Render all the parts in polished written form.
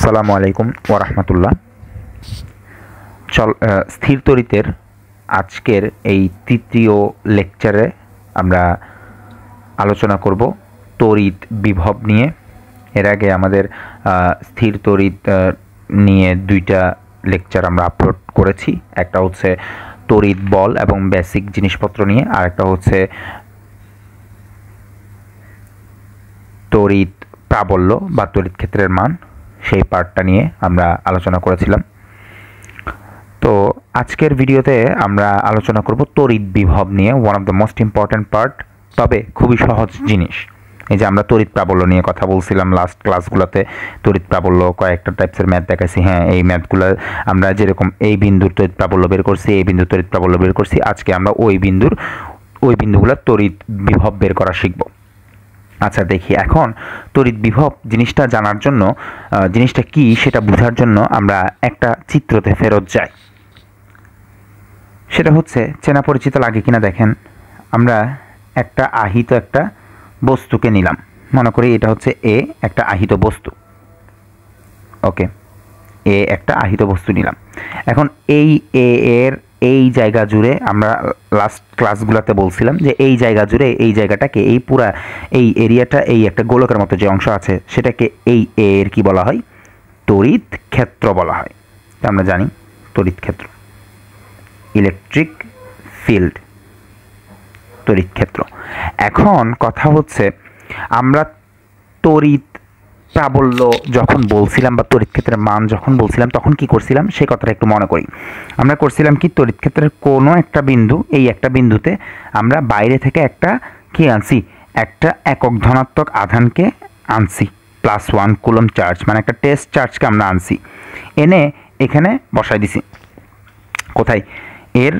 আসসালামু আলাইকুম ওয়া রাহমাতুল্লাহ। স্থির তড়িতের আজকের এই তৃতীয় লেকচারে আমরা আলোচনা করব তড়িৎ বিভব নিয়ে। এর আগে আমাদের স্থির তড়িৎ নিয়ে দুইটা লেকচার আমরা আপলোড করেছি। একটা হচ্ছে তড়িৎ বল এবং বেসিক জিনিসপত্র নিয়ে, আর একটা হচ্ছে তড়িৎ প্রাবল্য বা তড়িৎ ক্ষেত্রের মান, সেই পার্টটা নিয়ে আমরা আলোচনা করেছিলাম। তো আজকের ভিডিওতে আমরা আলোচনা করব তড়িৎ বিভব নিয়ে, one of the most important part, তবে খুবই সহজ জিনিস। এই যে আমরা তড়িৎ প্রাবল্য নিয়ে কথা বলছিলাম লাস্ট ক্লাসগুলোতে, তড়িৎ প্রাবল্য কয়েকটা টাইপসের ম্যাথ দেখাইছি। হ্যাঁ, এই ম্যাথগুলো আমরা যেরকম এই বিন্দুর তড়িৎ প্রাবল্য বের করছি, এই বিন্দুর তড়িৎ প্রাবল্য বের করছি, আজকে আমরা ওই বিন্দুগুলোর তড়িৎ বিভব বের করা শিখব। আচ্ছা, দেখি এখন তড়িৎ বিভব জিনিসটা জানার জন্য, জিনিসটা কি সেটা বোঝার জন্য আমরা একটা চিত্রতে ফেরত যাই। সেটা হচ্ছে চেনা পরিচিত লাগে কিনা দেখেন। আমরা একটা আহিত একটা বস্তুকে নিলাম, মনে করি এটা হচ্ছে এ, একটা আহিত বস্তু। ওকে, এ একটা আহিত বস্তু নিলাম। এখন এই এ এর এই জায়গা জুড়ে, আমরা লাস্ট ক্লাসগুলোতে বলছিলাম যে এই জায়গা জুড়ে, এই জায়গাটাকে, এই পুরা এই এরিয়াটা, এই একটা গোলকের মতো যে অংশ আছে সেটাকে এই এর কি বলা হয়? তড়িৎ ক্ষেত্র বলা হয়। আমরা জানি তড়িৎ ক্ষেত্র, ইলেকট্রিক ফিল্ড, তড়িৎ ক্ষেত্র। এখন কথা হচ্ছে আমরা তড়িৎ প্রাবল্য যখন বলছিলাম বা তড়িৎ ক্ষেত্রের মান যখন বলছিলাম, তখন কি করছিলাম সেই কথাটা একটু মনে করি। আমরা করছিলাম কি, তড়িৎ ক্ষেত্রের কোনো একটা বিন্দু, এই একটা বিন্দুতে আমরা বাইরে থেকে একটা কি আনছি, একটা একক ধনাত্মক আধানকে আনছি, +1 কুলম চার্জ, মানে একটা টেস্ট চার্জকে আমরা আনছি, এনে এখানে বসাই দিছি। কোথায়? এর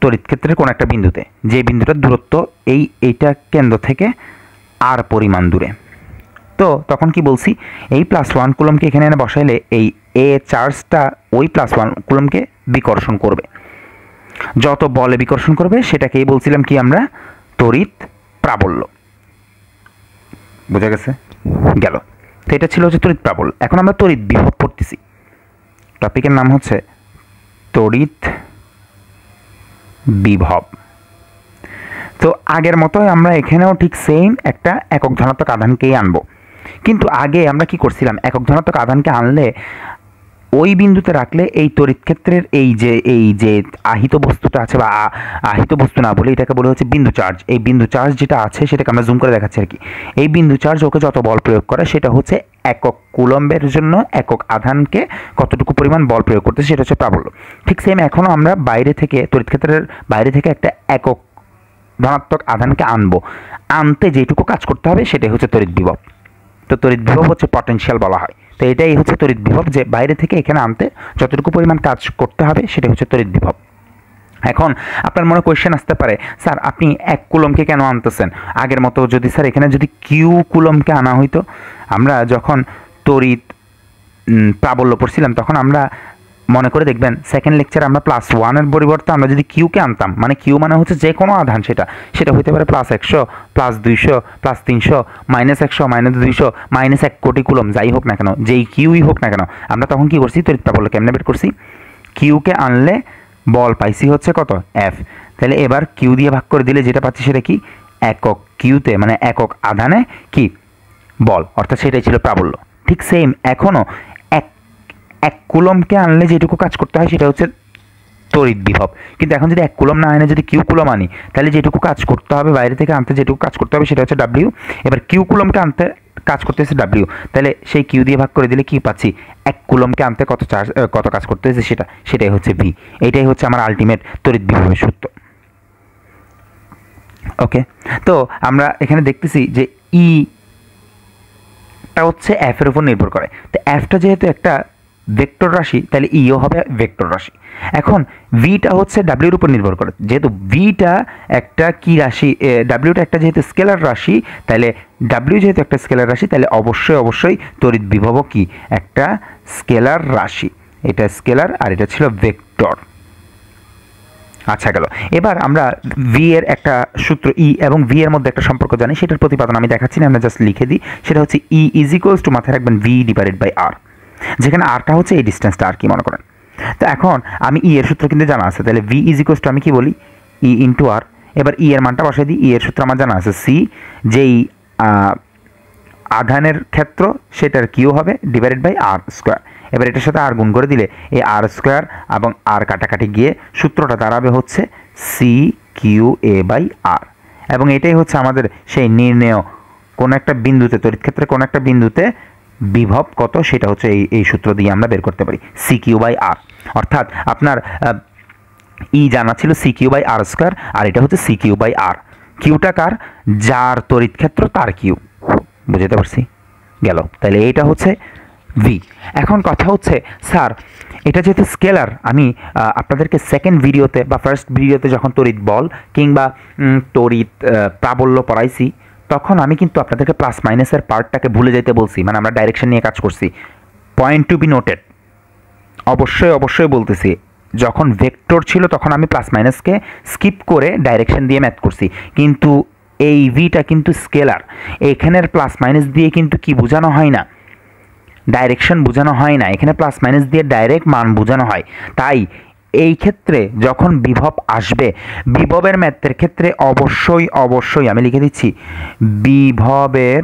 তড়িৎ ক্ষেত্রের কোনো একটা বিন্দুতে, যে বিন্দুটার দূরত্ব এইটা কেন্দ্র থেকে আর পরিমাণ দূরে। তো তখন কি বলছি, এই +1 কুলমকে এখানে এনে বসাইলে এই এ চার্জটা ওই +1 কুলমকে বিকর্ষণ করবে। যত বলে বিকর্ষণ করবে সেটাকেই বলছিলাম কি আমরা, তড়িৎ প্রাবল্য। বোঝা গেছে? গেল। তো এটা ছিল হচ্ছে তড়িৎ প্রাবল্য। এখন আমরা তড়িৎ বিভব পড়তেছি। টপিকের নাম হচ্ছে তড়িৎ বিভব। তো আগের মতোই আমরা এখানেও ঠিক সেম একটা একক ধনাত্মক আধানকেই আনবো। কিন্তু আগে আমরা কি করছিলাম, একক ধনাত্মক আধানকে আনলে ওই বিন্দুতে রাখলে এই তড়িৎ ক্ষেত্রের এই যে আহিত বস্তুটা আছে, বা আহিত বস্তু না বলে এটাকে বলে হচ্ছে বিন্দু চার্জ। এই বিন্দু চার্জ যেটা আছে সেটাকে আমরা জুম করে দেখাচ্ছি আর কি। এই বিন্দু চার্জ ওকে যত বল প্রয়োগ করে সেটা হচ্ছে একক কুলম্বের জন্য একক আধানকে কতটুকু পরিমাণ বল প্রয়োগ করতে, সেটা হচ্ছে প্রাবল্য। ঠিক সেম এখনও আমরা বাইরে থেকে, তড়িৎ ক্ষেত্রের বাইরে থেকে একটা একক ধনাত্মক আধানকে আনবো, আনতে যেটুকু কাজ করতে হবে সেটাই হচ্ছে তড়িৎ বিভব। তো তড়িৎ বিভব হচ্ছে পটেনশিয়াল বলা হয়। তো এটাই হচ্ছে তড়িৎ বিভব, যে বাইরে থেকে এখানে আনতে যতটুকু পরিমাণ কাজ করতে হবে সেটাই হচ্ছে তড়িৎ বিভব। এখন আপনার মনে কোয়েশ্চেন আসতে পারে, স্যার আপনি 1 কুলমকে কেন আনতেছেন? আগের মতো যদি স্যার এখানে যদি কিউ কুলমকে আনা হইতো, আমরা যখন তড়িৎ প্রাবল্য পড়ছিলাম তখন আমরা মনে করে দেখবেন সেকেন্ড লেকচারে আমরা +1 এর পরিবর্তে আমরা যদি কিউকে আনতাম, মানে কিউ মানে হচ্ছে যে কোনো আধান, সেটা হইতে পারে +100, +200, +300, -100, -200, -1 কোটি কুলম, যাই হোক না কেন, যেই কিউই হোক না কেন, আমরা তখন কি করছি, তড়িৎ প্রাবল্য কেমনে বের করছি? কিউকে আনলে বল পাইছি হচ্ছে কত? F। তাহলে এবার কিউ দিয়ে ভাগ করে দিলে যেটা পাচ্ছি সেটা কি, একক কিউতে, মানে একক আধানে কি বল, অর্থাৎ সেটাই ছিল প্রাবল্য। ঠিক সেম এখনও 1 কুলমকে আনলে যেটুকু কাজ করতে হয় সেটা হচ্ছে তড়িৎ বিভব। কিন্তু এখন যদি 1 কুলম না আনে, যদি কিউ কুলম আনি, তাহলে যেটুকু কাজ করতে হবে, বাইরে থেকে আনতে যেটুকু কাজ করতে হবে সেটা হচ্ছে W। এবার কিউ কুলমকে আনতে কাজ করতে হচ্ছে W, তাহলে সেই কিউ দিয়ে ভাগ করে দিলে কি পাচ্ছি, 1 কুলমকে আনতে কত কাজ করতে হয়েছে সেটাই হচ্ছে V। এটাই হচ্ছে আমার আলটিমেট তড়িৎ বিভবের সূত্র। ওকে, তো আমরা এখানে দেখতেছি যে টা হচ্ছে F এর উপর নির্ভর করে। তো Fটা যেহেতু একটা ভেক্টর রাশি, তাহলে ইও হবে ভেক্টর রাশি। এখন ভিটা হচ্ছে ডাব্লিউর উপর নির্ভর করে, যেহেতু ভিটা একটা কি রাশি, ডাব্লিউটা একটা যেহেতু স্কেলার রাশি, তাহলে ডাব্লিউ যেহেতু একটা স্কেলার রাশি, তাহলে অবশ্যই তড়িৎ বিভব কি একটা স্কেলার রাশি। এটা স্কেলার আর এটা ছিল ভেক্টর। আচ্ছা, গেল। এবার আমরা ভি এর একটা সূত্র, ই এবং ভি এর মধ্যে একটা সম্পর্ক জানি, সেটার প্রতিপাদন আমি দেখাচ্ছি না, আমরা জাস্ট লিখে দিই। সেটা হচ্ছে ই ইজ ইকুয়ালস টু, মাথায় রাখবেন, ভি ডিভাইডেড বাই আর। যেখানে আরটা হচ্ছে এই ডিস্টেন্সটা আর কি মনে করেন। তো এখন আমি ই এর সূত্র কিন্তু জানা আছে, তাহলে ভি ইজ ইকুয়ালস টু আমি কি বলি ই ইন্টু আর। এবার ই এর মানটা বসাই দিই, ই এর সূত্র আমার জানা আছে সি, যেই আধানের ক্ষেত্র সেটার কিউ হবে ডিভাইডেড বাই আর স্কোয়ার। এবার এটার সাথে আর গুণ করে দিলে এই আর স্কোয়ার এবং আর কাটাকাটি গিয়ে সূত্রটা দাঁড়াবে হচ্ছে C Q A by R. এবং এটাই হচ্ছে আমাদের সেই নির্ণেয় কোনো একটা বিন্দুতে, তড়িৎ ক্ষেত্রে কোনো একটা বিন্দুতে বিভব কত সেটা হচ্ছে এই সূত্র দিয়ে আমরা বের করতে পারি, সি কিউ বাই আর। অর্থাৎ আপনার ই জানা ছিল C Q by R square, আর এটা হচ্ছে সি কিউ বাই আর। কিউটা কার? যার তড়িৎ ক্ষেত্র তার কিউ। বুঝতে পারছি? গেল। তাহলে এইটা হচ্ছে ভি। এখন কথা হচ্ছে স্যার এটা যেহেতু স্কেলার, আমি আপনাদেরকে সেকেন্ড ভিডিওতে বা ফার্স্ট ভিডিওতে যখন তড়িৎ বল কিংবা তড়িৎ প্রাবল্য পড়াইছি তখন আমি কিন্তু আপনাদেরকে প্লাস মাইনাসের পার্টটাকে ভুলে যেতে বলছি, মানে আমরা ডাইরেকশন নিয়ে কাজ করছি। পয়েন্ট টু বি নোটেড, অবশ্যই বলতেছি, যখন ভেক্টর ছিল তখন আমি প্লাস মাইনাসকে স্কিপ করে ডাইরেকশন দিয়ে ম্যাথ করছি, কিন্তু এই ভিটা কিন্তু স্কেলার, এখানের প্লাস মাইনাস দিয়ে কিন্তু কি বোঝানো হয় না, ডাইরেকশন বোঝানো হয় না, এখানে প্লাস মাইনাস দিয়ে ডাইরেক্ট মান বোঝানো হয়। তাই এই ক্ষেত্রে যখন বিভব আসবে, বিভবের ম্যাথের ক্ষেত্রে অবশ্যই আমি লিখে দিচ্ছি, বিভবের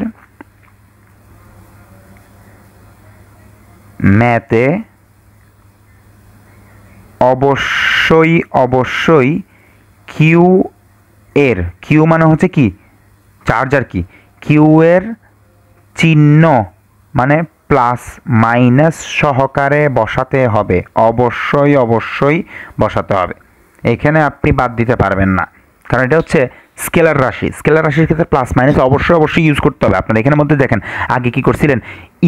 ম্যাথে অবশ্যই কিউ এর, কিউ মানে হচ্ছে কি চার্জ আর কি, কিউ এর চিহ্ন মানে প্লাস মাইনাস সহকারে বসাতে হবে, অবশ্যই বসাতে হবে। এখানে আপনি বাদ দিতে পারবেন না, কারণ এটা হচ্ছে স্কেলার রাশি। স্কেলার রাশির ক্ষেত্রে প্লাস মাইনাস অবশ্যই ইউজ করতে হবে। আপনারা এখানের মধ্যে দেখেন আগে কি করছিলেন,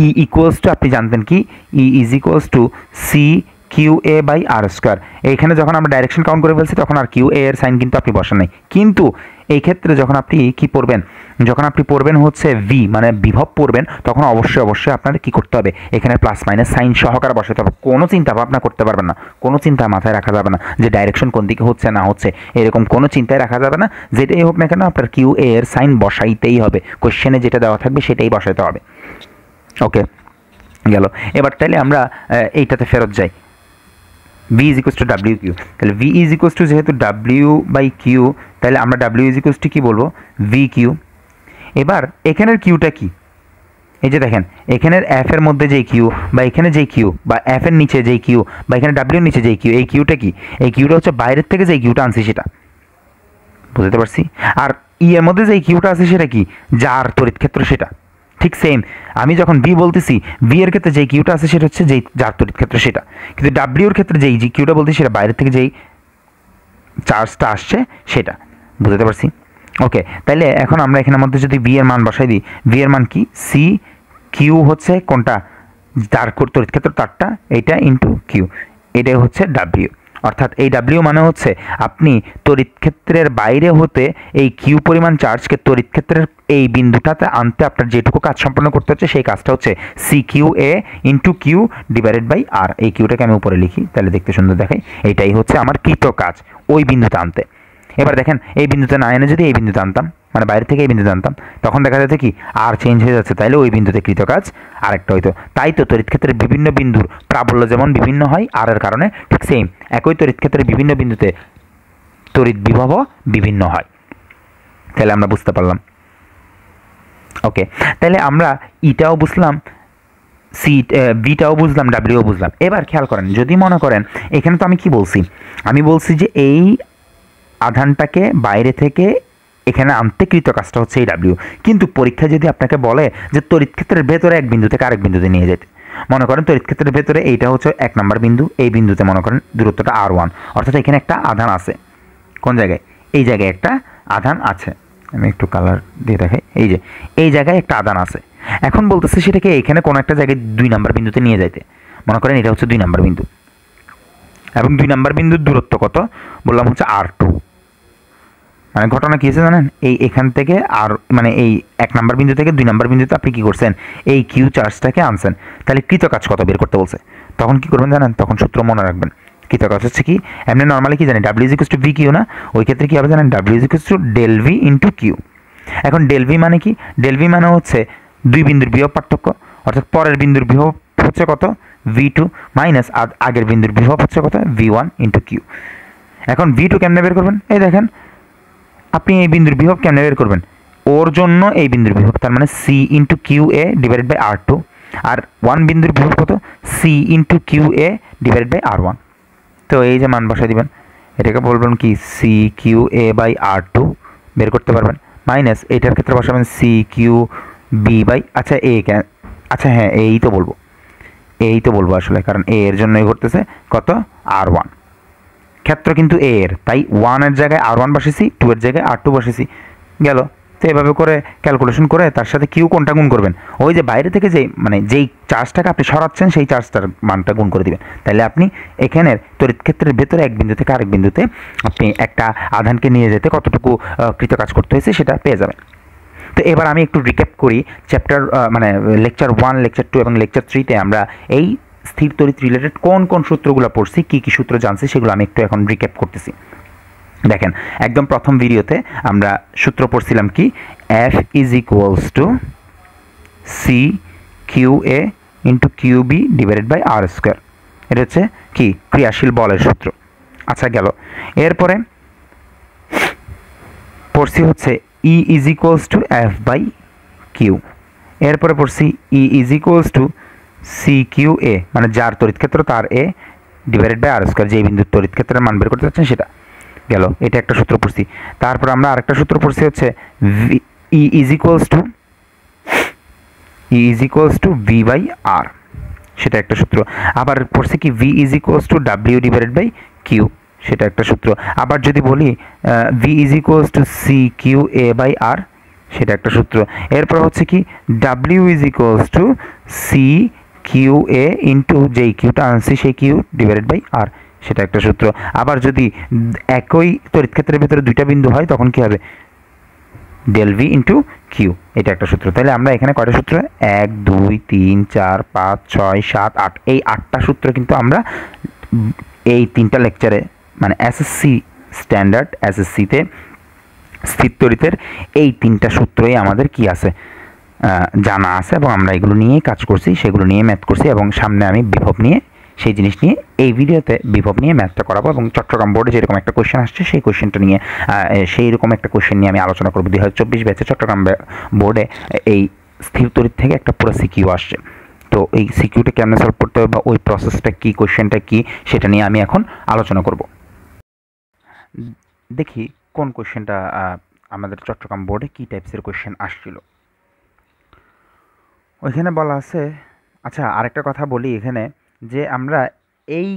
ই ইকুয়ালস টু আপনি জানতেন কি E is equals to C Q A by R square. এইখানে যখন আমরা ডাইরেকশন কাউন্ট করে ফেলছি তখন আর কিউ এ এর সাইন কিন্তু আপনি বসান নাই। কিন্তু এই ক্ষেত্রে যখন আপনি কি পড়বেন, যখন আপনি পড়বেন হচ্ছে ভি মানে বিভব পড়বেন, তখন অবশ্যই আপনার কি করতে হবে, এখানে প্লাস মাইনাস সাইন সহকারে বসাতে হবে। কোনো চিন্তা ভাবনা করতে পারবেন না, কোনো চিন্তা মাথায় রাখা যাবে না যে ডাইরেকশন কোন দিকে হচ্ছে না হচ্ছে, এরকম কোনো চিন্তায় রাখা যাবে না। যেটাই হোক না কেন আপনার কিউ এ এর সাইন বসাইতেই হবে, কোশ্চেনে যেটা দেওয়া থাকবে সেটাই বসাইতে হবে। ওকে, গেল। এবার তাইলে আমরা এইটাতে ফেরত যাই, V is equals to W Q. তাহলে ভি ইজ ইকুয়ালস টু যেহেতু ডাব্লিউ বাই কিউ, তাহলে আমরা ডাব্লিউ ইজ ইকুয়ালস টু কী বলবো, ভি কিউ। এবার এখানের কিউটা কি, এই যে দেখেন এখানের এফ এর মধ্যে যেই কিউ বা এখানে যেই কিউ বা এফ এর নিচে যেই কিউ বা এখানে ডাব্লিউর নিচে যেই কিউ, এই কিউটা কি, এই কিউটা হচ্ছে বাইরের থেকে যেই কিউটা আনছি সেটা। বুঝতে পারছি? আর ই এর মধ্যে যেই কিউটা আছে সেটা কি, যার তড়িৎ ক্ষেত্র সেটা। ঠিক সেম আমি যখন ভি বলতেছি, ভি এর ক্ষেত্রে যেই কিউটা আছে সেটা হচ্ছে যেই যার তড়িৎ ক্ষেত্র সেটা, কিন্তু ডাব্লিউর ক্ষেত্রে যেই কিউটা বলতেছি সেটা বাইরের থেকে যেই চার্জটা আসছে সেটা। বুঝতে পারছি? ওকে, তাহলে এখন আমরা এখানের মধ্যে যদি ভি এর মান বসাই দিই, ভি এর মান কি, সি কিউ হচ্ছে কোনটা, যার তড়িৎ ক্ষেত্র তারটা, এইটা ইন্টু কিউ, এটাই হচ্ছে ডাব্লিউ। অর্থাৎ এই ডাব্লিউ মানে হচ্ছে আপনি তড়িৎ ক্ষেত্রের বাইরে হতে এই কিউ পরিমাণ চার্জকে তড়িৎ ক্ষেত্রের এই বিন্দুটাতে আনতে আপনার যেটুকু কাজ সম্পন্ন করতে হচ্ছে সেই কাজটা হচ্ছে C Q A into Q divided by R. এই কিউটাকে আমি উপরে লিখি তাহলে দেখতে সুন্দর দেখাই, এইটাই হচ্ছে আমার কৃত কাজ ওই বিন্দুতে আনতে। এবার দেখেন এই বিন্দুতে না এনে যদি এই বিন্দুতে আনতাম, মানে বাইরে থেকে এই বিন্দুতে আনতাম, তখন দেখা যাচ্ছে কি আর চেঞ্জ হয়ে যাচ্ছে, তাইলে ওই বিন্দুতে কৃত কাজ আরেকটা হইতো। তাই তো তড়িৎ ক্ষেত্রের বিভিন্ন বিন্দুর প্রাবল্য যেমন বিভিন্ন হয় আর এর কারণে, ঠিক সেম একই তড়িৎ ক্ষেত্রের বিভিন্ন বিন্দুতে তড়িৎ বিভবও বিভিন্ন হয়। তাহলে আমরা বুঝতে পারলাম। ওকে, তাহলে আমরা ইটাও বুঝলাম, সি বিটাও বুঝলাম, ডাব্লিউও বুঝলাম। এবার খেয়াল করেন, যদি মনে করেন এখানে তো আমি কি বলছি, আমি বলছি যে এই আধানটাকে বাইরে থেকে এখানে আনতে কৃত কাজটা হচ্ছে এই ডাব্লিউ, কিন্তু পরীক্ষা যদি আপনাকে বলে যে তড়িৎ ক্ষেত্রের ভেতরে এক বিন্দু থেকে আরেক বিন্দুতে নিয়ে যেতে, মনে করেন তড়িৎ ক্ষেত্রের ভেতরে এইটা হচ্ছে 1 নম্বর বিন্দু, এই বিন্দুতে মনে করেন দূরত্বটা r1, অর্থাৎ এখানে একটা আধান আছে। কোন জায়গায়? এই জায়গায় একটা আধান আছে, আমি একটু কালার দিয়ে দেখাই, এই যে এই জায়গায় একটা আধান আছে। এখন বলতেছে সেটাকে এখানে কোনো একটা জায়গায় 2 নম্বর বিন্দুতে নিয়ে যাইতে, মনে করেন এটা হচ্ছে 2 নম্বর বিন্দু, এবং 2 নম্বর বিন্দুর দূরত্ব কত বললাম হচ্ছে r2। মানে ঘটনা কী হয়েছে জানেন, এই এখান থেকে আর মানে এই 1 নম্বর বিন্দু থেকে 2 নম্বর বিন্দুতে আপনি কী করছেন, এই কিউ চার্জটাকে আনছেন, তাহলে কৃত কাজ কত বের করতে বলছে। তখন কি করবেন জানেন, তখন সূত্র মনে রাখবেন, কৃত কাজ হচ্ছে কি, এমনি নর্মালি কি জানি W is equals to V Q না, ওই ক্ষেত্রে কী হবে জানেন, W is equals to del V into Q. এখন ডেল ভি মানে কি, ডেল ভি মানে হচ্ছে 2 বিন্দুর বিভব পার্থক্য, অর্থাৎ পরের বিন্দুর বিভব হচ্ছে কত V2 মাইনাস আগের বিন্দুর বিভব হচ্ছে কত V1 ইন্টু কিউ। এখন V2 কেমনে বের করবেন? এই দেখেন, আপনি এই বিন্দুর বিভব কেমনে বের করবেন? ওর জন্য এই বিন্দুর বিভব, তার মানে C into Q A divided by R2, আর 1 বিন্দুর বিভব কত C into Q A divided by R1। তো এই যে মান বসাই দিবেন, এটাকে বলবেন কি C Q A by R2 বের করতে পারবেন, মাইনাস এইটার ক্ষেত্রে বসাবেন সি কিউ বি বাই, আচ্ছা এ কেন, আচ্ছা হ্যাঁ এই তো বলবো আসলে, কারণ এ এর জন্যই ঘটতেছে কত R1, ক্ষেত্র কিন্তু এ এর, তাই 1 এর জায়গায় R1 বসেছি, 2 এর জায়গায় R2 বসেছি, গেল। তো এভাবে করে ক্যালকুলেশন করে তার সাথে কিউ কোনটা গুণ করবেন, ওই যে বাইরে থেকে যেই চার্জটাকে আপনি সরাচ্ছেন সেই চার্জটার মানটা গুণ করে দিবেন, তাহলে আপনি এখানের তড়িৎ ক্ষেত্রের ভেতরে এক বিন্দু থেকে আরেক বিন্দুতে আপনি একটা আধানকে নিয়ে যেতে কতটুকু কৃতকাজ করতে হয়েছে সেটা পেয়ে যাবেন। তো এবার আমি একটু রিক্যাপ করি চ্যাপ্টার মানে লেকচার 1, লেকচার 2 এবং লেকচার 3-তে আমরা এই স্থির তড়িৎ রিলেটেড কোন কোন সূত্রগুলো পড়ছি, কী কী সূত্র জানছি সেগুলো আমি একটু এখন রিক্যাপ করতেছি। দেখেন, একদম প্রথম ভিডিওতে আমরা সূত্র পড়ছিলাম কি, F is equals to C Q A into Q B divided by R square. এটা হচ্ছে কি ক্রিয়াশীল বলের সূত্র। আচ্ছা গেল, এরপরে পড়ছি হচ্ছে E is equals to F by Q. এরপরে পড়ছি E is equals to C Q A, মানে যার তড়িৎ ক্ষেত্র তার A divided by R square, যে বিন্দুর তড়িৎ ক্ষেত্রের মান বের করতে চাচ্ছেন সেটা। গেল, এটা একটা সূত্র পড়ছি। তারপর আমরা আরেকটা সূত্র পড়ছি হচ্ছে E is equals to V by R, সেটা একটা সূত্র। আবার পড়ছি কি V is equals to W divided by Q, সেটা একটা সূত্র। আবার যদি বলি V is equals to C Q A by R, সেটা একটা সূত্র। এরপর হচ্ছে কি W is equals to C Q A into যেই কিউটা আনছি সেই কিউ ডিভাইডেড বাই আর, সেটা একটা সূত্র। আবার যদি একই তড়িৎ ক্ষেত্রের ভিতরে দুইটা বিন্দু হয় তখন কি হবে, ডেল ভি ইন্টু কিউ, এটা একটা সূত্র। তাহলে আমরা এখানে কয়টা সূত্র, 1 2 3 4 5 6 7 8, এই 8টা সূত্র কিন্তু আমরা এই 3টা লেকচারে মানে এসএসসি স্ট্যান্ডার্ড, এসএসসিতে স্থির তড়িতের এই 3টা সূত্রই আমাদের কি আছে, জানা আছে, এবং আমরা এগুলো নিয়েই কাজ করছি, সেগুলো নিয়ে ম্যাথ করছি, এবং সামনে আমি বিভব নিয়ে সেই জিনিস নিয়ে এই ভিডিওতে বিভব নিয়ে ম্যাথটা করাবো, এবং চট্টগ্রাম বোর্ডে যেরকম একটা কোয়েশ্চেন আসছে সেই কোয়েশ্চেনটা নিয়ে সেই রকম একটা কোয়েশ্চেন নিয়ে আমি আলোচনা করবো। 2024 ব্যাচে চট্টগ্রাম বোর্ডে এই স্থির তড়িৎ থেকে একটা পুরো সিকিউ আসছে, তো এই সিকিউটা কেমন সলভ করতে হবে বা ওই প্রসেসটা কী, কোয়েশ্চেনটা কী, সেটা নিয়ে আমি এখন আলোচনা করব। দেখি কোন কোয়েশ্চেনটা আমাদের চট্টগ্রাম বোর্ডে কী টাইপসের কোয়েশ্চেন আসছিল। ওইখানে বলা আছে, আচ্ছা আরেকটা কথা বলি এখানে, যে আমরা এই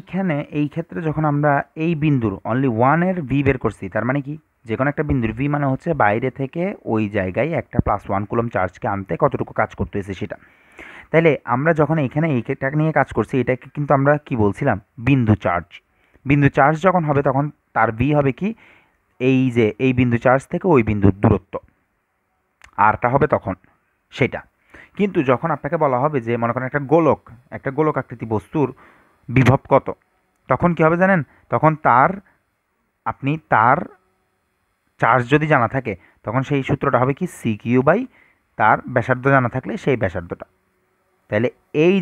ক্ষেত্রে যখন আমরা এই বিন্দুর অনলি 1-এর ভি বের করছি, তার মানে কি যে কোনো একটা বিন্দুর ভি মানে হচ্ছে বাইরে থেকে ওই জায়গায় একটা +1 কুলম চার্জকে আনতে কতটুকু কাজ করতে হয়েছে সেটা। তাইলে আমরা যখন এইখানে এইটা নিয়ে কাজ করছি, এটাকে কিন্তু আমরা কি বলছিলাম, বিন্দু চার্জ। বিন্দু চার্জ যখন হবে তখন তার ভি হবে কি, এই যে এই বিন্দু চার্জ থেকে ওই বিন্দুর দূরত্ব, আরটা হবে তখন সেটা। কিন্তু যখন আপনাকে বলা হবে যে মনে করেন একটা গোলক আকৃতি বস্তুর বিভব কত, তখন কি হবে জানেন, তখন আপনি তার চার্জ যদি জানা থাকে তখন সেই সূত্রটা হবে কি সি কিউ বাই তার ব্যাসার্ধ জানা থাকলে সেই ব্যাসার্ধটা। তাহলে এই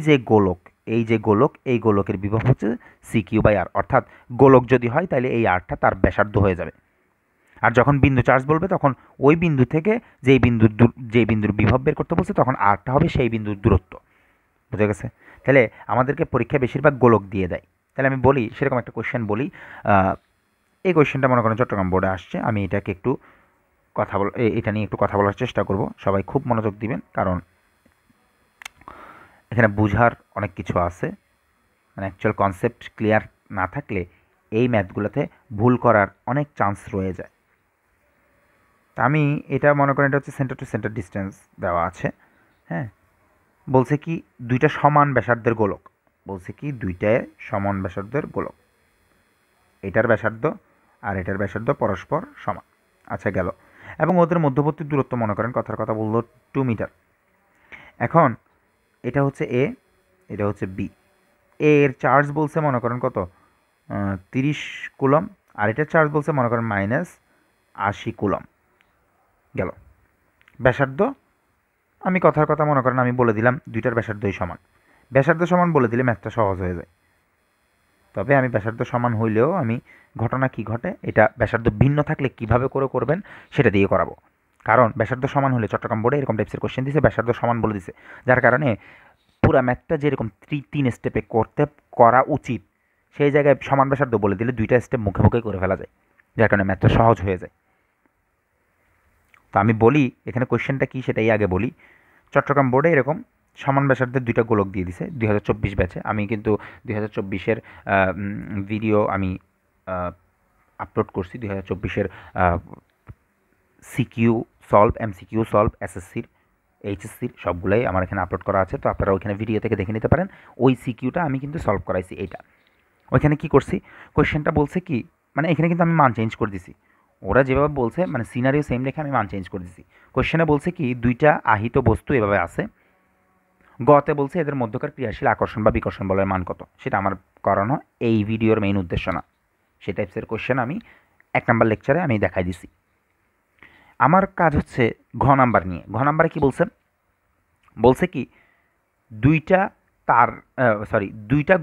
গোলকের বিভব হচ্ছে সি কিউ বাই আর, অর্থাৎ গোলক যদি হয় তাহলে এই আরটা তার ব্যাসার্ধ হয়ে যাবে। আর যখন বিন্দু চার্জ বলবে তখন ওই বিন্দু থেকে যেই বিন্দুর বিভব বের করতে বলছে তখন আরটা হবে সেই বিন্দুর দূরত্ব। বুঝে গেছে? তাহলে আমাদেরকে পরীক্ষায় বেশিরভাগ গোলক দিয়ে দেয়। তাহলে আমি বলি সেরকম একটা কোয়েশ্চেন বলি, এই কোয়েশ্চেনটা মনে করেন চট্টগ্রাম বোর্ডে আসছে, আমি এটা নিয়ে একটু কথা বলার চেষ্টা করব। সবাই খুব মনোযোগ দিবেন, কারণ এখানে বুঝার অনেক কিছু আছে, মানে অ্যাকচুয়াল কনসেপ্ট ক্লিয়ার না থাকলে এই ম্যাথগুলোতে ভুল করার অনেক চান্স রয়ে যায়। আমি এটা মনে করেন, এটা হচ্ছে সেন্টার টু সেন্টার ডিস্টেন্স দেওয়া আছে, হ্যাঁ। বলছে কি দুইটা সমান ব্যাসার্ধের গোলক, এটার ব্যাসার্ধ আর এটার ব্যাসার্ধ পরস্পর সমান। আচ্ছা গেল, এবং ওদের মধ্যবর্তী দূরত্ব মনে করেন কথার কথা বললো 2 মিটার। এখন এটা হচ্ছে এ, এটা হচ্ছে বি। এর চার্জ বলছে মনে করেন কত, 30 কুলম, আর এটার চার্জ বলছে মনে করেন -80 কুলম। গেল, ব্যাসার্ধ আমি কথার কথা মনে করেন আমি বলে দিলাম দুইটার ব্যাসার্ধই সমান। ব্যাসার্ধ সমান বলে দিলে ম্যাথটা সহজ হয়ে যায়। তবে আমি ব্যাসার্ধ সমান হইলেও আমি ঘটনা কি ঘটে এটা ব্যাসার্ধ ভিন্ন থাকলে কিভাবে করে করবেন সেটা দিয়ে করাবো। কারণ ব্যাসার্ধ সমান হলে চট্টগ্রাম বোর্ডে এরকম টাইপসের কোশ্চেন দিছে, ব্যাসার্ধ সমান বলে দিছে, যার কারণে পুরা ম্যাথটা যেরকম 3 স্টেপে করা উচিত সেই জায়গায় সমান ব্যাসার্ধ বলে দিলে 2টা স্টেপ মুখে মুখে করে ফেলা যায়, যার কারণে ম্যাথটা সহজ হয়ে যায়। তো আমি বলি এখানে কোশ্চেনটা কি সেটাই আগে বলি। চট্টগ্রাম বোর্ডে এরকম সমান ব্যাসার্ধের 2টা গোলক দিয়ে দিছে 2024 ব্যাচে। আমি কিন্তু 2024-এর ভিডিও আমি আপলোড করছি, 2024-এর সিকিউ সলভ, এমসিকিউ সলভ, এসএসসির, এইচএসসির সবগুলাই আমার এখানে আপলোড করা আছে। তো আপনারা ওইখানে ভিডিও থেকে দেখে নিতে পারেন। ওই সিকিউটা আমি কিন্তু সলভ করাইছি। এইটা ওইখানে কি করছি, কোয়েশ্চেনটা বলছে কি, মানে এখানে কিন্তু আমি মান চেঞ্জ করে দিছি। ওরা যেভাবে বলছে মানে সিনারিও সেম রেখে আমি মান চেঞ্জ করে দিছি। কোয়েশ্চেনে বলছে কি 2টা আহিত বস্তু এভাবে আছে, গতে বলছে এদের মধ্যকার ক্রিয়াশীল আকর্ষণ বা বিকর্ষণ বলের মান কত। সেটা আমার করানো এই ভিডিওর মেইন উদ্দেশ্য না। সেই টাইপসের কোয়েশ্চেন আমি 1 নাম্বার লেকচারে আমি দেখাই দিছি। আমার কাজ হচ্ছে ঘ নাম্বার নিয়ে। ঘ নাম্বারে কি বলছে, বলছে কি 2টা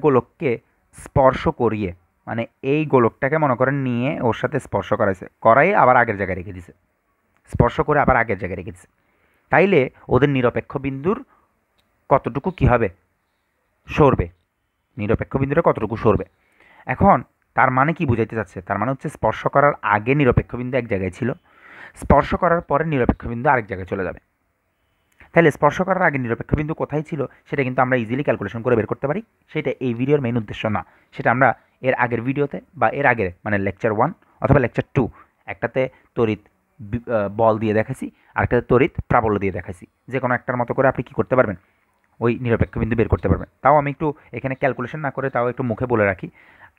গোলককে স্পর্শ করিয়ে, মানে এই গোলকটাকে মনে করেন নিয়ে ওর সাথে স্পর্শ করাই আবার আগের জায়গায় রেখে দিছে, স্পর্শ করে আবার আগের জায়গায় রেখে দিছে। তাইলে ওদের নিরপেক্ষ বিন্দুর কতটুকু কি হবে, সরবে, নিরপেক্ষ বিন্দুটা কতটুকু সরবে। এখন তার মানে কি বুঝাইতে চাচ্ছে, তার মানে হচ্ছে স্পর্শ করার আগে নিরপেক্ষ বিন্দু এক জায়গায় ছিল, স্পর্শ করার পরে নিরপেক্ষ বিন্দু আরেক জায়গায় চলে যাবে। তাহলে স্পর্শ করার আগে নিরপেক্ষ বিন্দু কোথায় ছিল সেটা কিন্তু আমরা ইজিলি ক্যালকুলেশন করে বের করতে পারি। সেটা এই ভিডিওর মেইন উদ্দেশ্য না, সেটা আমরা এর আগের ভিডিওতে বা এর আগের মানে লেকচার 1 অথবা লেকচার 2 একটাতে তড়িৎ বল দিয়ে দেখাইছি, আরেকটাতে তড়িৎ প্রাবল্য দিয়ে দেখাইছি। যে কোনো একটার মতো করে আপনি কি করতে পারবেন, ওই নিরপেক্ষ বিন্দু বের করতে পারবেন। তাও আমি একটু এখানে ক্যালকুলেশন না করে তাও একটু মুখে বলে রাখি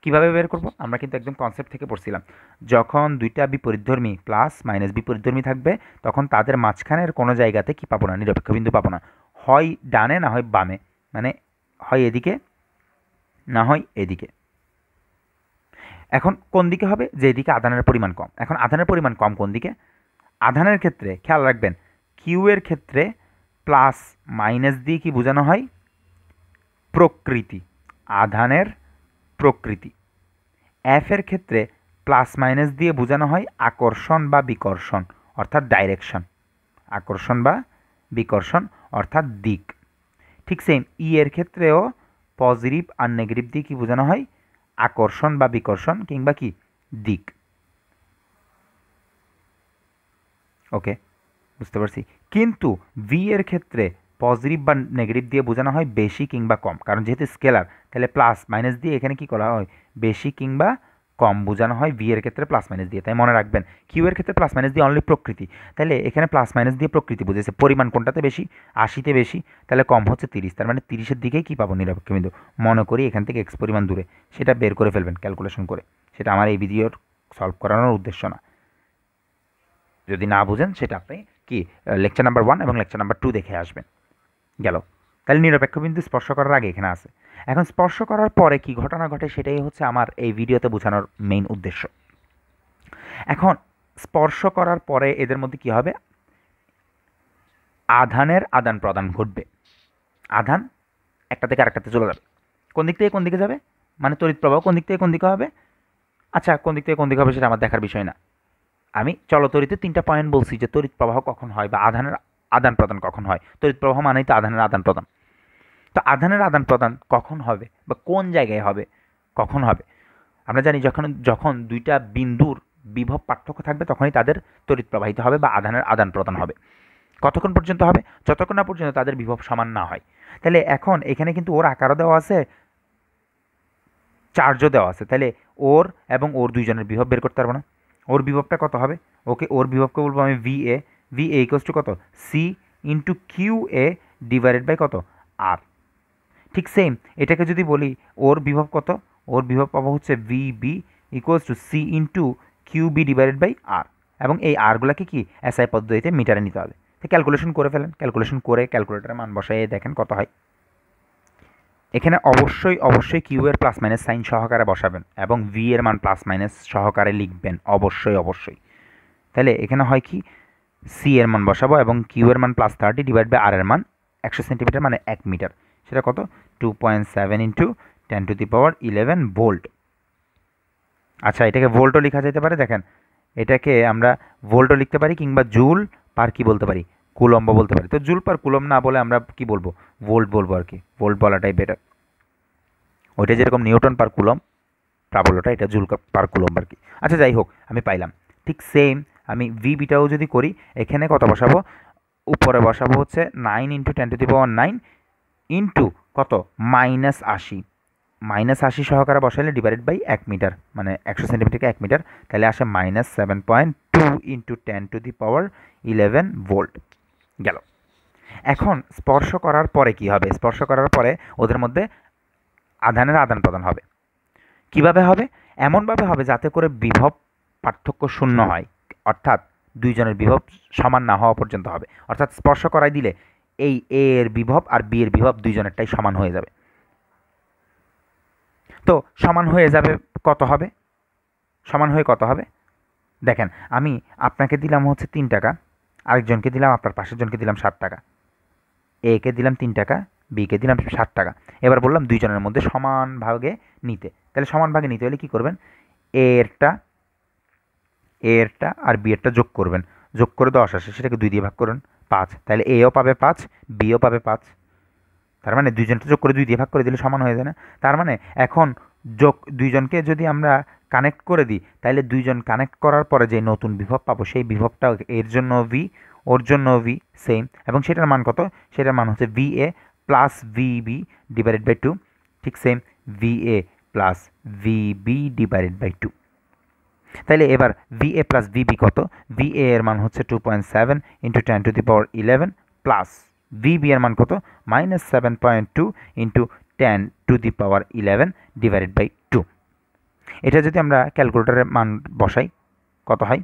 কীভাবে বের করব। আমরা কিন্তু একদম কনসেপ্ট থেকে পড়ছিলাম, যখন 2টা বিপরীতধর্মী প্লাস মাইনাস বিপরীতধর্মী থাকবে তখন তাদের মাঝখানের কোনো জায়গাতে কি পাবো না, নিরপেক্ষ বিন্দু পাবো না। হয় ডানে না হয় বামে, মানে হয় এদিকে না হয় এদিকে। এখন কোন দিকে হবে, যেদিকে আধানের পরিমাণ কম। এখন আধানের পরিমাণ কম কোন দিকে, আধানের ক্ষেত্রে খেয়াল রাখবেন কিউ এর ক্ষেত্রে প্লাস মাইনাস দিয়ে কি বোঝানো হয়, প্রকৃতি, আধানের প্রকৃতি। এফ এর ক্ষেত্রে প্লাস মাইনাস দিয়ে বোঝানো হয় আকর্ষণ বা বিকর্ষণ অর্থাৎ ডাইরেকশন, আকর্ষণ বা বিকর্ষণ অর্থাৎ দিক। ঠিক সেম ই এর ক্ষেত্রেও পজিটিভ আর নেগেটিভ দিয়ে কি বোঝানো হয়, আকর্ষণ বা বিকর্ষণ কিংবা কি দিক। ওকে, বুঝতে পারছি। কিন্তু ভি এর ক্ষেত্রে পজিটিভ বা নেগেটিভ দিয়ে বোঝানো হয় বেশি কিংবা কম, কারণ যেহেতু স্কেলার তাহলে প্লাস মাইনাস দিয়ে এখানে কি করা হয়, বেশি কিংবা কম বোঝানো হয় ভি এর ক্ষেত্রে প্লাস মাইনাস দিয়ে। তাই মনে রাখবেন কিউ এর ক্ষেত্রে প্লাস মাইনাস দিয়ে অনলি প্রকৃতি, তাহলে এখানে প্লাস মাইনাস দিয়ে প্রকৃতি বুঝেছে। পরিমাণ কোনটাতে বেশি, 80-তে বেশি, তাহলে কম হচ্ছে 30, তার মানে 30-এর দিকেই কী পাবো, নিরপেক্ষ বিন্দু। মনে করি এখান থেকে এক্স পরিমাণ দূরে, সেটা বের করে ফেলবেন ক্যালকুলেশন করে। সেটা আমার এই ভিডিওর সলভ করানোর উদ্দেশ্য না। যদি না বুঝেন সেটা আপনি কি লেকচার নাম্বার 1 এবং লেকচার নাম্বার 2 দেখে আসবেন। গেল, তাহলে নিরপেক্ষ বিন্দু স্পর্শ করার আগে এখানে আছে। এখন স্পর্শ করার পরে কি ঘটনা ঘটে সেটাই হচ্ছে আমার এই ভিডিওতে বোঝানোর মেইন উদ্দেশ্য। এখন স্পর্শ করার পরে এদের মধ্যে কি হবে, আধানের আদান প্রদান ঘটবে। আধান একটা থেকে আরেকটাতে চলে যাবে। কোন দিক থেকে কোন দিকে যাবে, মানে তড়িৎ প্রবাহ কোন দিক থেকে কোন দিকে হবে। আচ্ছা, কোন দিক থেকে কোন দিকে হবে সেটা আমার দেখার বিষয় না। আমি চলতড়িতে 3টা পয়েন্ট বলছি যে তড়িৎ প্রবাহ কখন হয় বা আধানের আদান প্রদান কখন হয়। তড়িৎ প্রবাহ মানেই তো আধানের আদান প্রদান। তো আধানের আদান প্রদান কখন হবে বা কোন জায়গায় হবে, কখন হবে। আমরা জানি যখন যখন 2টা বিন্দুর বিভব পার্থক্য থাকবে তখনই তাদের তড়িৎ প্রবাহিত হবে বা আধানের আদান প্রদান হবে। কতক্ষণ পর্যন্ত হবে, যতক্ষণ না পর্যন্ত তাদের বিভব সমান না হয়। তাহলে এখন এখানে কিন্তু ওর আকারও দেওয়া আছে, চার্জও দেওয়া আছে, তাহলে ওর এবং ওর দুইজনের বিভব বের করতে পারবো না। ওর বিভবটা কত হবে, ওকে ওর বিভবকে বলবো আমি V A. V A equals to কত, C into Q A divided by কত, আর। ঠিক সেম এটাকে যদি বলি ওর বিভব কত, ওর বিভব পাবো হচ্ছে V B equals to C into Q B divided by R. এবং এই আরগুলোকে কি এসআই পদ্ধতিতে মিটারে নিতে হবে। তো ক্যালকুলেশন করে ফেলেন, ক্যালকুলেশন করে ক্যালকুলেটারে মান বসাই দেখেন কত হয়। এখানে অবশ্যই কিউ এর প্লাস মাইনাস সাইন সহকারে বসাবেন এবং ভি এর মান প্লাস মাইনাস সহকারে লিখবেন, অবশ্যই। তাহলে এখানে হয় কি, সি এর মান বসাবো এবং কিউ এর মান +30 ডিভাইড বাই আর এর মান 100 সেন্টিমিটার মানে 1 মিটার, সেটা কত 2.7 ইন্টু 10⁻11 ভোল্ট। আচ্ছা, এটাকে ভোল্টও লেখা যেতে পারে। দেখেন, এটাকে আমরা ভোল্টও লিখতে পারি, কিংবা জুল পার কি বলতে পারি, কুলম্ব বলতে পারি। তো জুল পার কুলম না বলে আমরা কি বলবো, ভোল্ট বলবো আর কি। ভোল্ট বলাটাই বেটার। ওইটা যেরকম নিউটন পার কুলম প্রাবল্যটা, এটা জুল পার কুলম আর কি। আচ্ছা, যাই হোক, আমি পাইলাম। ঠিক সেম আমি ভি বিটাও যদি করি, এখানে কত বসাবো, উপরে বসাবো হচ্ছে 9 ইন্টু 10⁻9 ইন্টু কত, -80। -80 সহকারে বসাইলে ডিভাইডেড বাই 1 মিটার, মানে 100 সেন্টিমিটারকে 1 মিটার, তাহলে আসে -7.2 ইন্টু 10⁻11 ভোল্ট গেল। এখন স্পর্শ করার পরে কি হবে? স্পর্শ করার পরে ওদের মধ্যে আধানের আদান প্রদান হবে। কিভাবে হবে? এমনভাবে হবে যাতে করে বিভব পার্থক্য শূন্য হয়, অর্থাৎ দুইজনের বিভব সমান না হওয়া পর্যন্ত হবে। অর্থাৎ স্পর্শ করাই দিলে এই এ এর বিভব আর বি এর বিভব দুইজনেরটাই সমান হয়ে যাবে। তো সমান হয়ে যাবে কত হবে? সমান হয়ে কত হবে? দেখেন, আমি আপনাকে দিলাম হচ্ছে 3 টাকা, আরেকজনকে দিলাম, আপনার পাশের জনকে দিলাম 7 টাকা। এ কে দিলাম 3 টাকা, বি কে দিলাম 7 টাকা। এবার বললাম দুইজনের মধ্যে সমান ভাগে নিতে। তাহলে সমান ভাগে নিতে হলে কী করবেন? এ এরটা আর বি এরটা যোগ করবেন। যোগ করে 10 আসে, সেটাকে 2 দিয়ে ভাগ করুন, 5। তাহলে এও পাবে 5, বিও পাবে 5। তার মানে দুইজনটা যোগ করে 2 দিয়ে ভাগ করে দিলে সমান হয়ে যায় না? তার মানে এখন দুইজনকে যদি আমরা কানেক্ট করে দিই, তাহলে দুইজন কানেক্ট করার পরে যে নতুন বিভব পাবো, সেই বিভবটা এর জন্য ভি, ওর জন্য ভি সেম, এবং সেটার মান কত? সেটার মান হচ্ছে V A plus VB divided by 2। ঠিক same, V A plus VB divided by 2। তাহলে এবার ভি এ প্লাস ভিবি কত? ভি এ এর মান হচ্ছে 2.7 ইন্টু 10⁻11 প্লাস ভিবি এর মান কত? -7.2 ইন্টু 10⁻11 ডিভাইডেড বাই 2। এটা যদি আমরা ক্যালকুলেটরের মান বসাই, কত হয়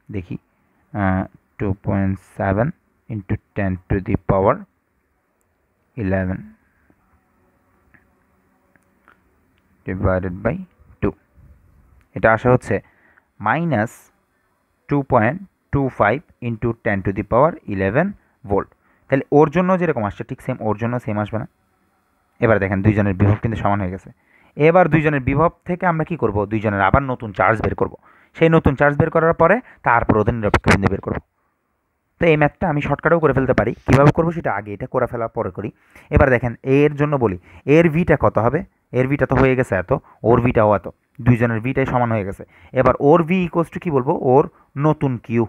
দেখি। 2.7 ইন্টু 10⁻11 ডিভাইডেড বাই 2, এটা আসা হচ্ছে -2.25 ইন্টু 10⁻11 ভোল্ট। তাহলে ওর জন্য যেরকম আসছে ঠিক সেম ওর জন্য সেম আসবে না? এবার দেখেন দুইজনের বিভব কিন্তু সমান হয়ে গেছে। এবার দুইজনের বিভব থেকে আমরা কি করব? দুইজনের আবার নতুন চার্জ বের করব। সেই নতুন চার্জ বের করার পরে তারপর ওদের নিরপেক্ষ বিন্দু বের করব। তো এই ম্যাথটা আমি শর্টকাটেও করে ফেলতে পারি। কীভাবে করবো সেটা আগে, এটা করে ফেলার পরে করি। এবার দেখেন, এর জন্য বলি, এর ভিটা কত হবে? এর ভিটা তো হয়ে গেছে এত, ওর ভিটাও এত, দুইজনের ভিটাই সমান হয়ে গেছে। এবার ওর ভি ইকোয়াস টু কী বলবো? ওর নতুন কিউ,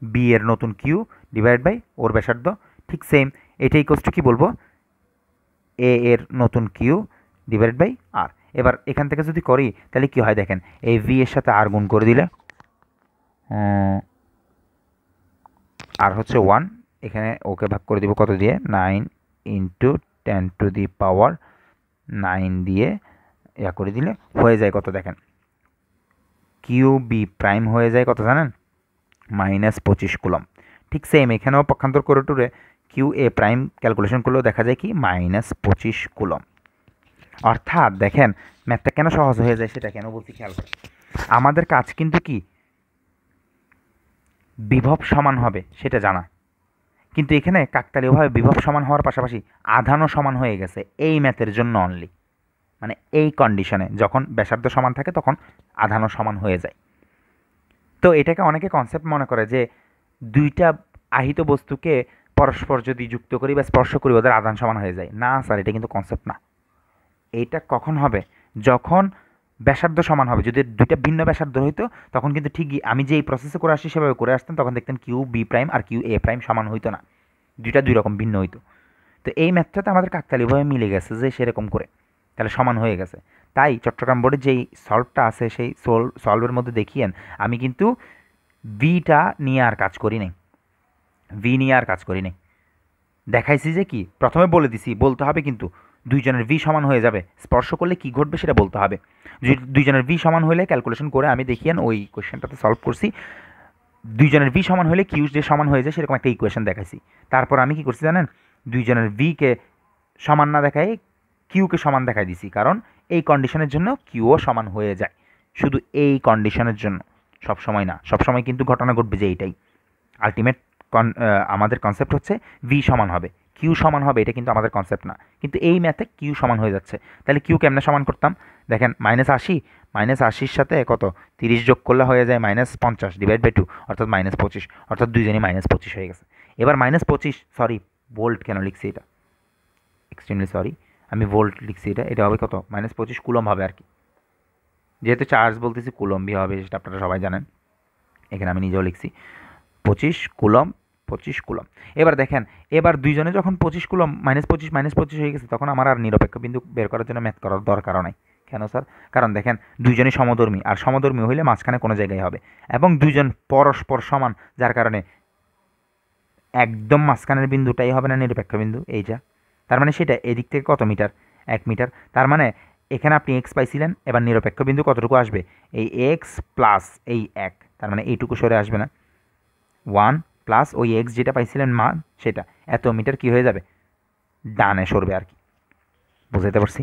বি এর নতুন কিউ ডিভাইড বাই ওর ব্যাসার্ধ। ঠিক সেম, এটা ইকোয়াস টু কী বলবো? এ এর নতুন কিউ ডিভাইড বাই আর। এবার এখান থেকে যদি করি তাহলে কি হয় দেখেন, এই ভি এর সাথে আর গুণ করে দিলে আর হচ্ছে 1, এখানে ওকে ভাগ করে দিব কত দিয়ে? 9 ইন্টু 10⁻9 দিয়ে ইয়া করে দিলে হয়ে যায় কত দেখেন, কিউ বি প্রাইম হয়ে যায় কত জানেন? -25 কুলম। ঠিক সেম এখানেও পক্ষান্তর করে টুরে কিউ এ প্রাইম ক্যালকুলেশন করলেও দেখা যায় কি -25 কুলম। অর্থাৎ দেখেন ম্যাথটা কেন সহজ হয়ে যায় সেটা কেন বলছি খেয়াল করে। আমাদের কাজ কিন্তু কি বিভব সমান হবে সেটা জানা, কিন্তু এখানে কাকতালীয়ভাবে বিভব সমান হওয়ার পাশাপাশি আধানও সমান হয়ে গেছে এই ম্যাথের জন্য অনলি। মানে এই কন্ডিশনে যখন ব্যাসার্ধ সমান থাকে তখন আধানও সমান হয়ে যায়। তো এটাকে অনেকে কনসেপ্ট মনে করে যে দুইটা আহিত বস্তুকে পরস্পর যদি যুক্ত করি বা স্পর্শ করি ওদের আধান সমান হয়ে যায়। না স্যার, এটা কিন্তু কনসেপ্ট না। এইটা কখন হবে? যখন ব্যাসার্ধ সমান হবে। যদি দুইটা ভিন্ন ব্যাসার্ধ হইতো তখন কিন্তু ঠিকই আমি যে এই প্রসেসে করে আসছি সেভাবে করে আসতেন, তখন দেখতেন কিউ বি প্রাইম আর কিউ এ প্রাইম সমান হইতো না, দুইটা দুই রকম ভিন্ন হইতো। তো এই ম্যাথটাতে আমাদের কাকতালীয়ভাবে মিলে গেছে যে সেরকম করে, তাহলে সমান হয়ে গেছে। তাই চট্টগ্রাম বোর্ডে যেই সলভটা আছে সেই সলভের মধ্যে দেখিয়েন আমি কিন্তু ভিটা নিয়ে আর কাজ করি নাই, ভি নিয়ে আর কাজ করি নাই। দেখাইছি যে কি প্রথমে বলে দিছি বলতে হবে কিন্তু দুইজনের ভি সমান হয়ে যাবে, স্পর্শ করলে কি ঘটবে সেটা বলতে হবে। দুইজনের ভি সমান হলে ক্যালকুলেশন করে আমি দেখিয়েন ওই কোয়েশ্চেনটাতে সলভ করছি। দুইজনের ভি সমান হলে কিউ যে সমান হয়ে যায় সেরকম একটা ইকুয়েশন দেখাইছি। তারপর আমি কি করছি জানেন? দুইজনের ভিকে সমান না দেখাই কিউকে সমান দেখাই দিছি, কারণ এই কন্ডিশনের জন্য কিউও সমান হয়ে যায়। শুধু এই কন্ডিশনের জন্য, সব সময় না। সব সময় কিন্তু ঘটনা ঘটবে যে এইটাই আলটিমেট আমাদের কনসেপ্ট হচ্ছে ভি সমান হবে কিউ সমান হবে এটা কিন্তু আমাদের কনসেপ্ট না, কিন্তু এই ম্যাথে কিউ সমান হয়ে যাচ্ছে। তাহলে কিউ কেমনে সমান করতাম, দেখেন -80, -80-র সাথে কত 30 যোগ করলে হয়ে যায় -50 ডিভাইড বাই 2 অর্থাৎ -25, অর্থাৎ দুইজনই -25 হয়ে গেছে। এবার -25, সরি ভোল্ট কেন লিখছি এটা, এক্সট্রিমলি সরি, আমি ভোল্ট লিখছি, এটা হবে কত -25 কুলম হবে আর কি, যেহেতু চার্জ বলতেছি কুলম্বই হবে সেটা আপনারা সবাই জানেন, এখানে আমি নিজেও লিখছি 25 কুলম, 25 কুলম। এবার দেখেন, এবার দুইজনে যখন 25 কুলম -25 হয়ে গেছে, তখন আমার আর নিরপেক্ষ বিন্দু বের করার জন্য ম্যাথ করার দরকারও নাই। কেন স্যার, কারণ দেখেন দুইজনই সমধর্মী, আর সমধর্মী হইলে মাঝখানে কোনো জায়গায় হবে, এবং দুইজন পরস্পর সমান, যার কারণে একদম মাঝখানের বিন্দুটাই হবে না নিরপেক্ষ বিন্দু, এই যা, তার মানে সেটা এদিক থেকে কত মিটার, 1 মিটার। তার মানে এখানে আপনি এক্স পাইছিলেন, এবার নিরপেক্ষ বিন্দু কতটুকু আসবে, এই এক্স প্লাস এই 1, তার মানে এইটুকু সরে আসবে না, 1 প্লাস ওই এক্স যেটা পাইছিলেন মান, সেটা এত মিটার কি হয়ে যাবে, ডানে সরবে আর কি। বুঝতে পারছি?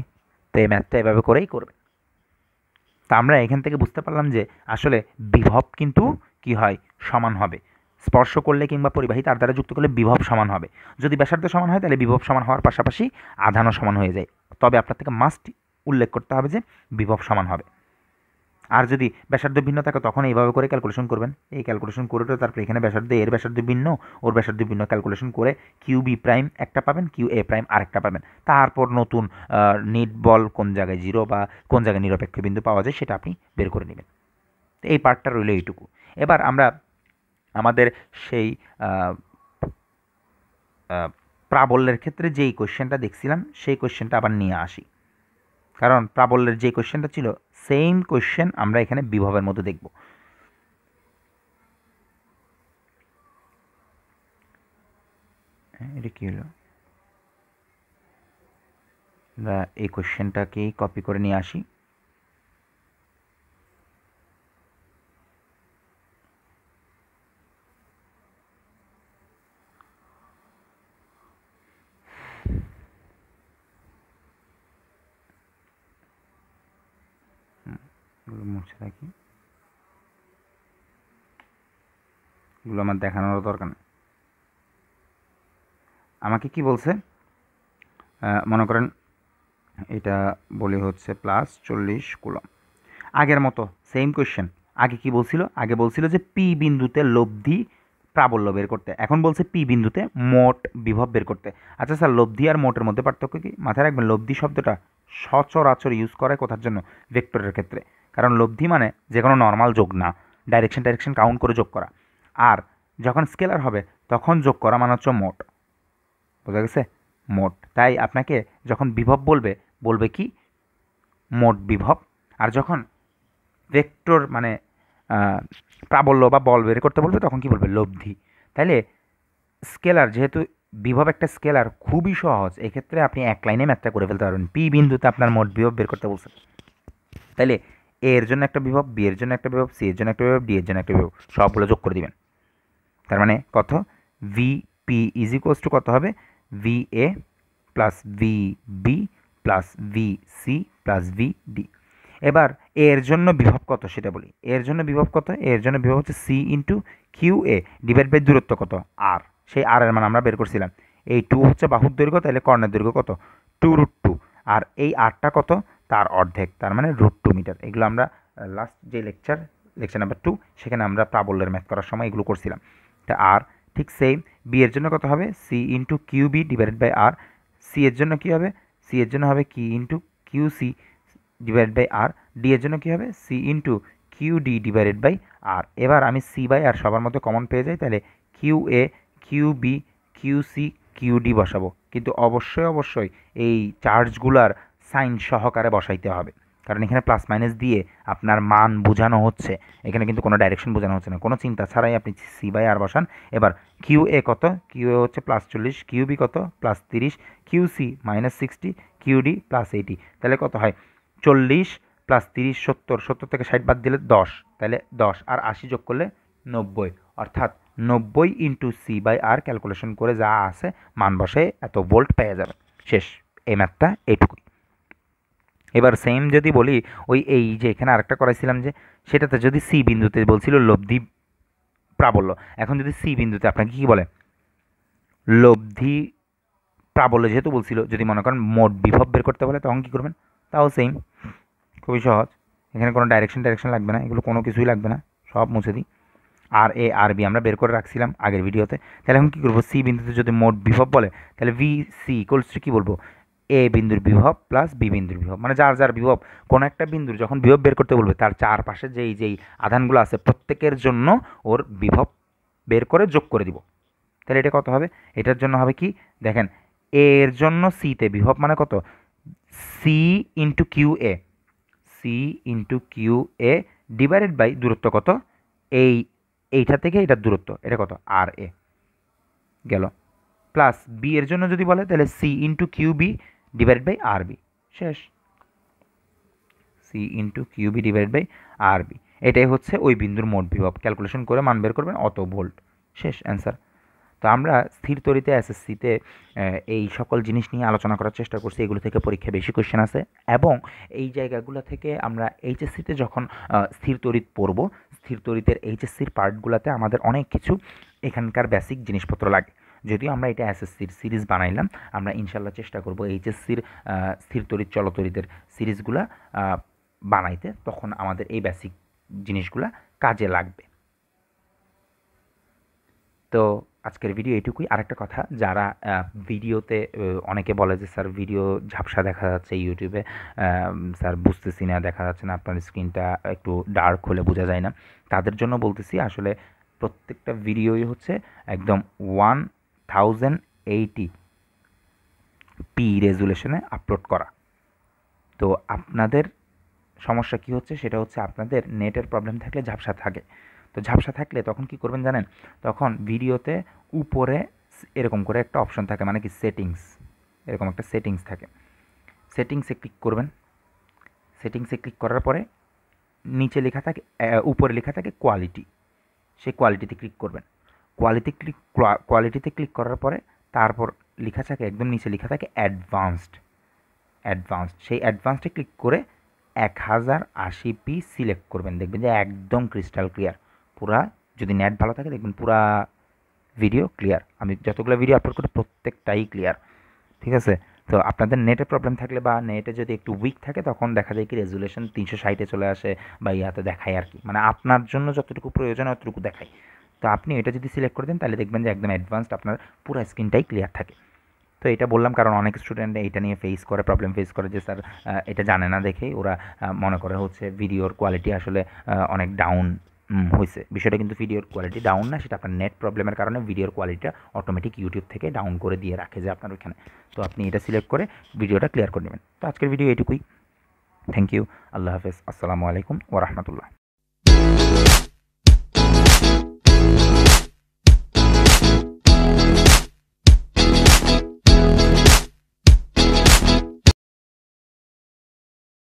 তো এই ম্যাথটা এভাবে করেই করবে। তা আমরা এখান থেকে বুঝতে পারলাম যে আসলে বিভব কিন্তু কি হয়, সমান হবে। স্পর্শ করলে কিংবা পরিবাহী তার দ্বারা যুক্ত করলে বিভব সমান হবে। যদি ব্যাসার্ধ সমান হয় তাহলে বিভব সমান হওয়ার পাশাপাশি আধানও সমান হয়ে যায়। তবে আপনার থেকে মাস্ট উল্লেখ করতে হবে যে বিভব সমান হবে। আর যদি ব্যাসার্ধ ভিন্ন থাকে তখন এইভাবে করে ক্যালকুলেশন করবেন, এই ক্যালকুলেশন করে তারপরে এখানে ব্যাসার্ধ এর ব্যাসার্ধ ভিন্ন, ওর ব্যাসার্ধ ভিন্ন ক্যালকুলেশন করে কিউ বি প্রাইম একটা পাবেন, কিউ এ প্রাইম আরেকটা পাবেন। তারপর নতুন নিট বল কোন জায়গায় জিরো বা কোন জায়গায় নিরপেক্ষ বিন্দু পাওয়া যায় সেটা আপনি বের করে নেবেন। তো এই পার্টটা রইল এইটুকু। এবার আমরা আমাদের সেই প্রাবল্যের ক্ষেত্রে যেই কোয়েশ্চেনটা দেখছিলাম সেই কোয়েশ্চেনটা আবার নিয়ে আসি, কারণ প্রাবল্যের যে কোয়েশ্চেনটা ছিল সেম কোয়েশ্চেন আমরা এখানে বিভবের মধ্যে দেখব। এটা কি হলো, আমরা এই কোয়েশ্চেনটাকেই কপি করে নিয়ে আসি। মুছে রাখি, এগুলো আমার দেখানোর দরকার নেই। আমাকে কি বলছে, মনে করেন এটা বলি হচ্ছে +40 কুলম। আগের মতো সেম কোয়েশ্চেন। আগে কি বলছিল, আগে বলছিল যে পি বিন্দুতে লব্ধি প্রাবল্য বের করতে, এখন বলছে পি বিন্দুতে মোট বিভব বের করতে। আচ্ছা স্যার, লব্ধি আর মোটের মধ্যে পার্থক্য কি? মাথায় রাখবেন, লব্ধি শব্দটা সচরাচর ইউজ করে কোথার জন্য, ভেক্টরের ক্ষেত্রে। কারণ লব্ধি মানে যে কোনো নর্মাল যোগ না, ডাইরেকশন কাউন্ট করে যোগ করা। আর যখন স্কেলার হবে তখন যোগ করা মানে হচ্ছে মোট। বোঝা গেছে? মোট। তাই আপনাকে যখন বিভব বলবে, বলবে কি মোট বিভব। আর যখন ভেক্টর মানে প্রাবল্য বা বল বের করতে বলবে তখন কি বলবে, লব্ধি। তাইলে স্কেলার, যেহেতু বিভব একটা স্কেলার, খুবই সহজ, এক্ষেত্রে আপনি এক লাইনে ম্যাথটা করে ফেলতে পারবেন। পি বিন্দুতে আপনার মোট বিভব বের করতে বলছে, তাইলে এ এর জন্য একটা বিভব, বি এর জন্য একটা বিভব, সি এর জন্য একটা বিভব, ডি এর জন্য একটা বিভব, সবগুলো যোগ করে দিবেন। তার মানে কত, V P is equals to কত হবে, V A plus V B plus V C plus V D. এবার এর জন্য বিভব কত সেটা বলি। এর জন্য বিভব কত, এর জন্য বিভব হচ্ছে C into Q A divide by দূরত্ব কত, আর। সেই আর এর মান আমরা বের করছিলাম। এই 2 হচ্ছে বাহুর দৈর্ঘ্য, তাহলে কর্ণের দৈর্ঘ্য কত, 2√2। আর এই আরটা কত, তার অর্ধেক, তার মানে √2 মিটার। এগুলো আমরা লাস্ট যে লেকচার নাম্বার 2, সেখানে আমরা প্রাবল্যের ম্যাথ করার সময় এগুলো করছিলাম। তা আর ঠিক সেম, বি এর জন্য কত হবে, C into Q B divided by R. C এর জন্য কী হবে, সি এর জন্য হবে কি into Q C divided by R. D এর জন্য কী হবে, C into Q D divided by R. এবার আমি সি বাই আর সবার মধ্যে কমন পেয়ে যাই, তাহলে Q A Q B Q C Q D বসাবো। কিন্তু অবশ্যই এই চার্জগুলার সাইন সহকারে বসাইতে হবে, কারণ এখানে প্লাস মাইনাস দিয়ে আপনার মান বোঝানো হচ্ছে, এখানে কিন্তু কোনো ডাইরেকশন বোঝানো হচ্ছে না। কোনো চিন্তা ছাড়াই আপনি সি বাই আর বসান। এবার কিউ এ কত, কিউ এ হচ্ছে +40, কিউ বি কত +30, কিউ সি -60, কিউ ডি +80। তাহলে কত হয়, 40 + 30 70, 70 থেকে 60 বাদ দিলে 10, তাহলে 10 আর 80 যোগ করলে 90, অর্থাৎ 90 into C by r calculation করে যা আছে মান বসে এত ভোল্ট পেয়ে যাবে। শেষ, এই ম্যাথটা এইটুকুই। এবার সেম যদি বলি, ওই এই যে এখানে আরেকটা করাইছিলাম যে, সেটাতে যদি সি বিন্দুতে বলছিল লব্ধি প্রাবল্য, এখন যদি সি বিন্দুতে আপনাকে কী বলে, লব্ধি প্রাবল্য যেহেতু বলছিল, যদি মনে করেন মোট বিভব বের করতে বলে তখন কী করবেন, তাও সেম, খুবই সহজ। এখানে কোনো ডাইরেকশন লাগবে না, এগুলো কোনো কিছুই লাগবে না, সব মুছে দিই। আর এ আর বি আমরা বের করে রাখছিলাম আগের ভিডিওতে। তাহলে এখন কী করবো, সি বিন্দুতে যদি মোট বিভব বলে তাহলে ভি সি ইকুয়ালস টু কী বলবো, এ বিন্দুর বিভব প্লাস বি বিন্দুর বিভব, মানে যার যার বিভব, কোনো একটা বিন্দুর যখন বিভব বের করতে বলবে তার চারপাশে যেই আধানগুলো আছে প্রত্যেকের জন্য ওর বিভব বের করে যোগ করে দিব। তাহলে এটা কত হবে, এটার জন্য হবে কি দেখেন, এর জন্য সিতে বিভব মানে কত, C into Q A, C into Q A divided by দূরত্ব কত, এইটা থেকে এটার দূরত্ব, এটা কত আর এ গেল, প্লাস বি এর জন্য যদি বলে তাহলে C into Q B divided by R B, শেষ। C into Q B divided by R B, এটাই হচ্ছে ওই বিন্দুর মোট বিভব। ক্যালকুলেশন করে মান বের করবেন, অত ভোল্ট, শেষ অ্যান্সার। তো আমরা স্থির তড়িতে এসএসসিতে এই সকল জিনিস নিয়ে আলোচনা করার চেষ্টা করছি, এগুলো থেকে পরীক্ষা বেশি কোয়েশ্চেন আছে, এবং এই জায়গাগুলো থেকে আমরা এইচএসসিতে যখন স্থির তড়িৎ পড়ব, স্থির তড়িতের এইচএসসির পার্টগুলোতে আমাদের অনেক কিছু এখানকার বেসিক জিনিসপত্র লাগে। যদিও আমরা এটা এসএসসির সিরিজ বানাইলাম, আমরা ইনশাল্লাহ চেষ্টা করব এইচএসসির স্থির তড়িৎ চলতড়িতের সিরিজগুলা বানাইতে, তখন আমাদের এই বেসিক জিনিসগুলা কাজে লাগবে। তো আজকের ভিডিও এইটুকুই। আরেকটা কথা, যারা ভিডিওতে অনেকে বলে যে স্যার ভিডিও ঝাপসা দেখা যাচ্ছে ইউটিউবে, স্যার বুঝতেছি না, দেখা যাচ্ছে না, আপনার স্ক্রিনটা একটু ডার্ক হলে বোঝা যায় না, তাদের জন্য বলতেছি আসলে প্রত্যেকটা ভিডিওই হচ্ছে একদম 1080p রেজুলেশনে আপলোড করা। তো আপনাদের সমস্যা কি হচ্ছে, সেটা হচ্ছে আপনাদের নেটের প্রবলেম থাকলে ঝাপসা থাকে। তো ঝাপসা থাকলে তখন কি করবেন জানেন, তখন ভিডিওতে উপরে এরকম করে একটা অপশন থাকে, মানে কি সেটিংস, এরকম একটা সেটিংস থাকে, সেটিংসে ক্লিক করবেন। সেটিংসে ক্লিক করার পরে নিচে লেখা থাকে, উপরে লেখা থাকে কোয়ালিটি, সেই কোয়ালিটিতে ক্লিক করবেন। কোয়ালিটিতে ক্লিক করার পরে তারপর লেখা থাকে, একদম নিচে লেখা থাকে অ্যাডভান্সড, সেই অ্যাডভান্সডে ক্লিক করে 1080p সিলেক্ট করবেন, দেখবেন যে একদম ক্রিস্টাল ক্লিয়ার পুরা। যদি নেট ভালো থাকে দেখবেন পুরা ভিডিও ক্লিয়ার। আমি যতগুলো ভিডিও আপলোড করি প্রত্যেকটাই ক্লিয়ার, ঠিক আছে। তো আপনাদের নেটের প্রবলেম থাকলে বা নেটে যদি একটু উইক থাকে তখন দেখা যায় কি রেজুলেশন 360-এ চলে আসে বা ইয়াতে দেখায় আর কি, মানে আপনার জন্য যতটুকু প্রয়োজন অতটুকু দেখায়। তো আপনি এটা যদি সিলেক্ট করে দেন তাহলে দেখবেন যে একদম অ্যাডভান্সড, আপনার পুরো স্ক্রিনটাই ক্লিয়ার থাকে। তো এটা বললাম কারণ অনেক স্টুডেন্ট এটা নিয়ে প্রবলেম ফেস করে যে স্যার এটা জানে না দেখেই ওরা মনে করে হচ্ছে ভিডিওর কোয়ালিটি আসলে অনেক ডাউন হয়েছে। বিষয়টা কিন্তু ভিডিওর কোয়ালিটি ডাউন না, সেটা আপনার নেট প্রবলেমের কারণে ভিডিওর কোয়ালিটিটা অটোমেটিক ইউটিউব থেকে ডাউন করে দিয়ে রাখে যে আপনার ওইখানে। তো আপনি এটা সিলেক্ট করে ভিডিওটা ক্লিয়ার করে নেবেন। তো আজকের ভিডিও এটুকুই। থ্যাংক ইউ, আল্লাহ হাফেজ, আসসালামু আলাইকুম ওয়া রাহমাতুল্লাহ।